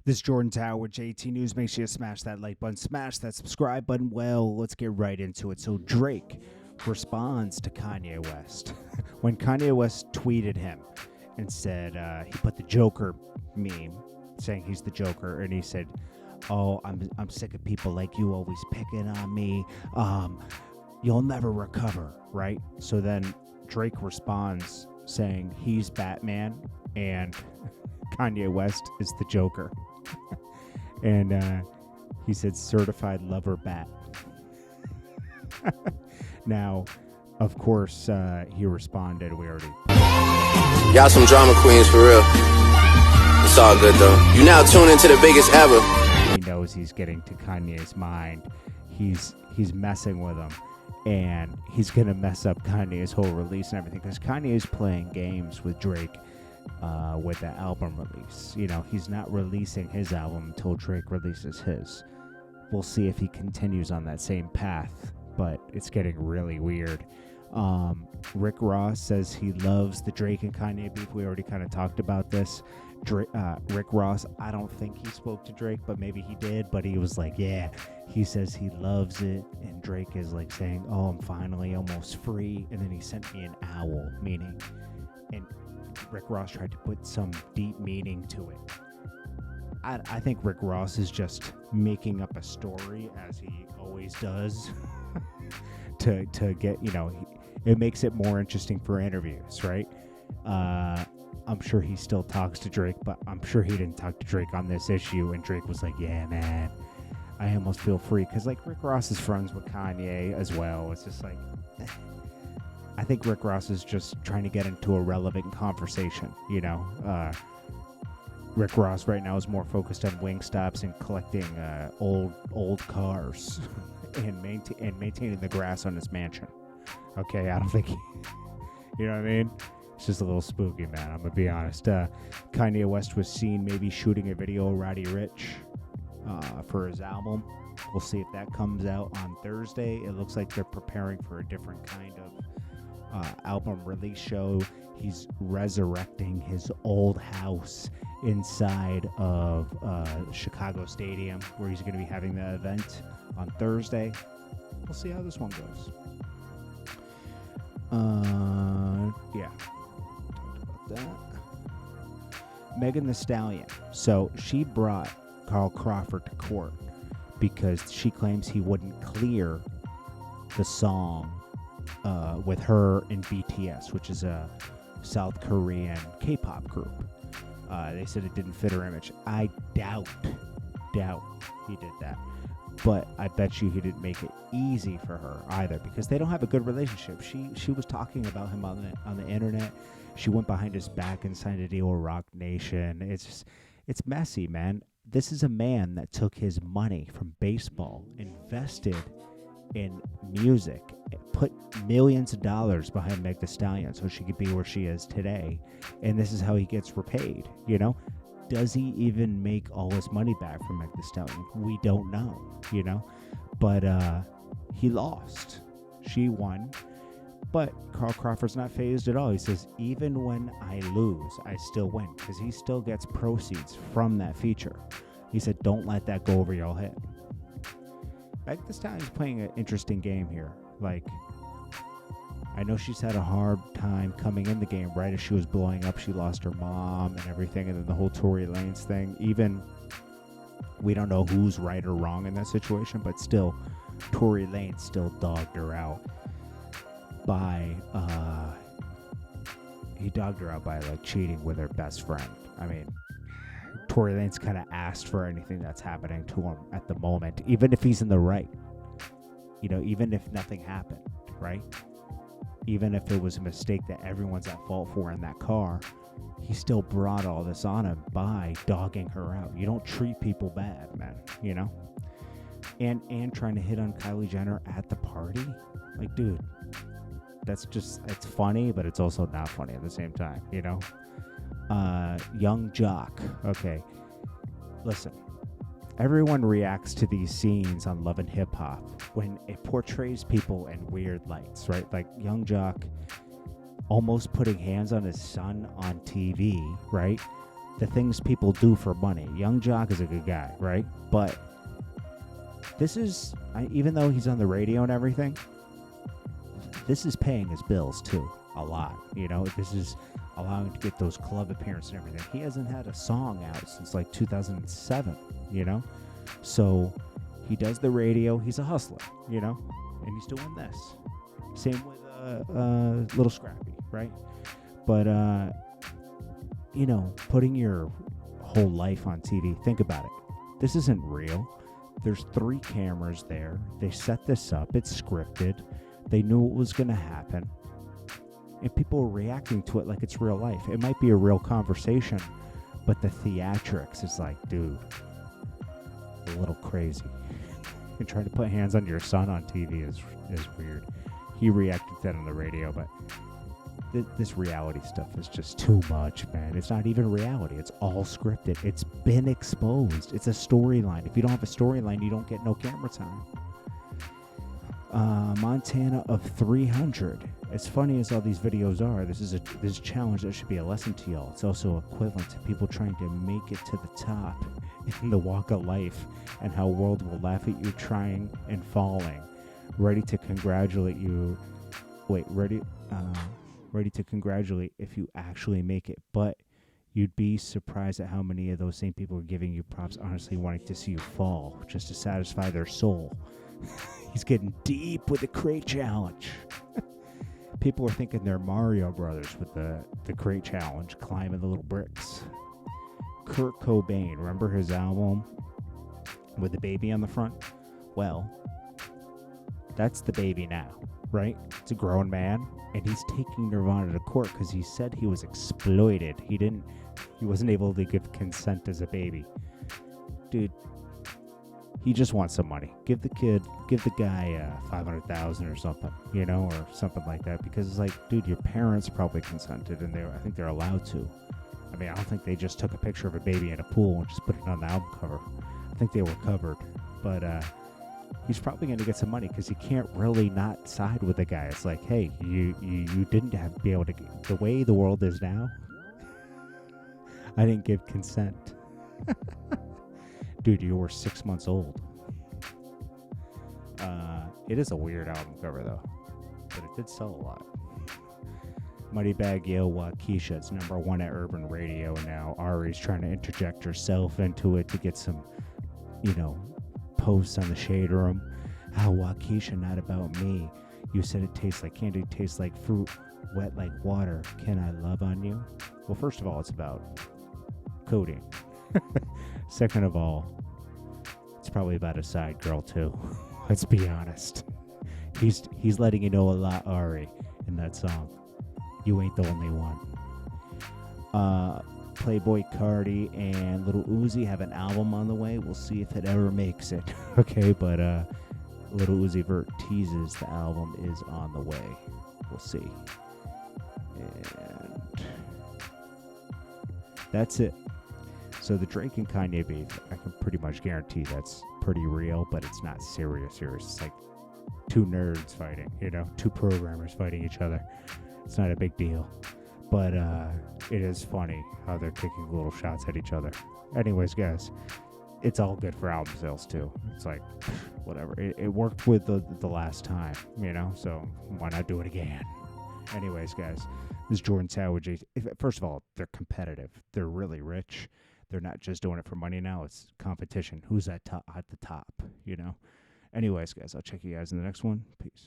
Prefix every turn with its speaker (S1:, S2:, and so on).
S1: This is Jordan Tower with JT News. Make sure you smash that like button, smash that subscribe button. Well, let's get right into it. So Drake responds to Kanye West. When Kanye West tweeted him and said, he put the Joker meme, saying he's the Joker, and he said, "Oh, I'm sick of people like you always picking on me. You'll never recover," right? So then Drake responds saying he's Batman and Kanye West is the Joker. And he said certified lover bat. Now, of course, he responded. We already...
S2: Y'all some drama queens for real. It's all good though. You now tune into the biggest ever.
S1: He knows he's getting to Kanye's mind. He's messing with him. And he's going to mess up Kanye's whole release and everything. Because Kanye is playing games with Drake with the album release. You know, he's not releasing his album until Drake releases his. We'll see if he continues on that same path. But it's getting really weird. Rick Ross says he loves the Drake and Kanye beef. We already kind of talked about this. Rick Ross, I don't think he spoke to Drake, but maybe he did. But he was like, yeah, he says he loves it. And Drake is like saying, oh, I'm finally almost free. And then he sent me an owl, meaning, and Rick Ross tried to put some deep meaning to it. I think Rick Ross is just making up a story, as he always does, to get, you know, it makes it more interesting for interviews, right? I'm sure he still talks to Drake, but I'm sure he didn't talk to Drake on this issue. And Drake was like, yeah, man, I almost feel free. Because, like, Rick Ross is friends with Kanye as well. It's just like, I think Rick Ross is just trying to get into a relevant conversation, you know? Rick Ross right now is more focused on Wingstops and collecting old cars and maintaining the grass on his mansion. Okay, I don't think you know what I mean? It's just a little spooky, man. I'm going to be honest. Kanye West was seen maybe shooting a video of Roddy Ricch for his album. We'll see if that comes out on Thursday. It looks like they're preparing for a different kind of album release show. He's resurrecting his old house inside of Chicago Stadium, where he's going to be having the event on Thursday. We'll see how this one goes. Yeah. Talked about that. Meg Thee Stallion. So she brought Carl Crawford to court because she claims he wouldn't clear the song with her and BTS, which is a South Korean K-pop group. They said it didn't fit her image. I doubt he did that. But I bet you he didn't make it easy for her either, because they don't have a good relationship. She was talking about him on the internet. She went behind his back and signed a deal with Rock Nation. It's messy, man. This is a man that took his money from baseball, invested in music, put millions of dollars behind Meg Thee Stallion so she could be where she is today. And this is how he gets repaid, you know? Does he even make all his money back from Meg Thee Stallion? We don't know, you know? But he lost. She won. But Carl Crawford's not fazed at all. He says, even when I lose, I still win, because he still gets proceeds from that feature. He said, don't let that go over your head. Meg Thee Stallion's playing an interesting game here. Like, I know she's had a hard time coming in the game right as she was blowing up. She lost her mom and everything, and then the whole Tory Lanez thing. Even, we don't know who's right or wrong in that situation, but still, Tory Lanez still dogged her out by, like cheating with her best friend. I mean, Tory Lanez kind of asked for anything that's happening to him at the moment, even if he's in the right. You know, even if nothing happened, right? Even if it was a mistake that everyone's at fault for in that car, he still brought all this on him by dogging her out. You don't treat people bad, man, you know? And trying to hit on Kylie Jenner at the party? Like, dude, that's just, it's funny, but it's also not funny at the same time, you know? Young Jock. Okay. Listen. Everyone reacts to these scenes on Love and Hip Hop when it portrays people in weird lights, right? Like Young Jock almost putting hands on his son on TV, right? the things people do for money. Young Jock is a good guy, right? But this is, even though he's on the radio and everything, this is paying his bills too, a lot. You know, this is allowing him to get those club appearances and everything. He hasn't had a song out since like 2007, you know? So he does the radio. He's a hustler, you know? And he's doing this. Same with Little Scrappy, right? But, you know, putting your whole life on TV, think about it. This isn't real. There's 3 cameras there. They set this up. It's scripted. They knew what was going to happen. And people are reacting to it like it's real life. It might be a real conversation, but the theatrics is like, dude, a little crazy. And trying to put hands on your son on TV is weird. He reacted to that on the radio, but this reality stuff is just too much, man. It's not even reality. It's all scripted. It's been exposed. It's a storyline. If you don't have a storyline, you don't get no camera time. Montana of 300. As funny as all these videos are, this is a challenge that should be a lesson to y'all. It's also equivalent to people trying to make it to the top in the walk of life, and how world will laugh at you trying and falling. Ready to congratulate you. Ready to congratulate if you actually make it, but you'd be surprised at how many of those same people are giving you props, honestly wanting to see you fall just to satisfy their soul. He's getting deep with the crate challenge. People are thinking they're Mario Brothers with the crate challenge, climbing the little bricks. Kurt Cobain, remember his album with the baby on the front? Well, that's the baby now, right? It's a grown man, and he's taking Nirvana to court because he said he was exploited. He wasn't able to give consent as a baby. Dude, he just wants some money. Give the guy $500,000 or something, you know, or something like that, because it's like, dude, your parents probably consented, and I think they're allowed to. I mean, I don't think they just took a picture of a baby in a pool and just put it on the album cover. I think they were covered, but he's probably going to get some money because he can't really not side with the guy. It's like, hey, you didn't be able to, the way the world is now, I didn't give consent. Dude, you were 6 months old. It is a weird album cover, though, but it did sell a lot. Moneybagg Yo Waukesha, it's #1 at Urban Radio now. Ari's trying to interject herself into it to get some, you know, posts on the Shade Room. How Waukesha, not about me. You said it tastes like candy, tastes like fruit, wet like water. Can I love on you? Well, first of all, it's about coding. Second of all, it's probably about a side girl too. Let's be honest. He's letting you know a lot, Ari, in that song. You ain't the only one. Playboy Cardi and Little Uzi have an album on the way. We'll see if it ever makes it. Okay, but Little Uzi Vert teases the album is on the way. We'll see. And that's it. So the Drake and Kanye beef, I can pretty much guarantee that's pretty real, but it's not serious. It's like 2 nerds fighting, you know, 2 programmers fighting each other. It's not a big deal, but it is funny how they're taking little shots at each other. Anyways, guys, it's all good for album sales too. It's like, whatever. It worked with the last time, you know, so why not do it again? Anyways, guys, this is JordanTower. First of all, they're competitive. They're really rich. They're not just doing it for money now. It's competition. Who's at the top, you know? Anyways, guys, I'll check you guys in the next one. Peace.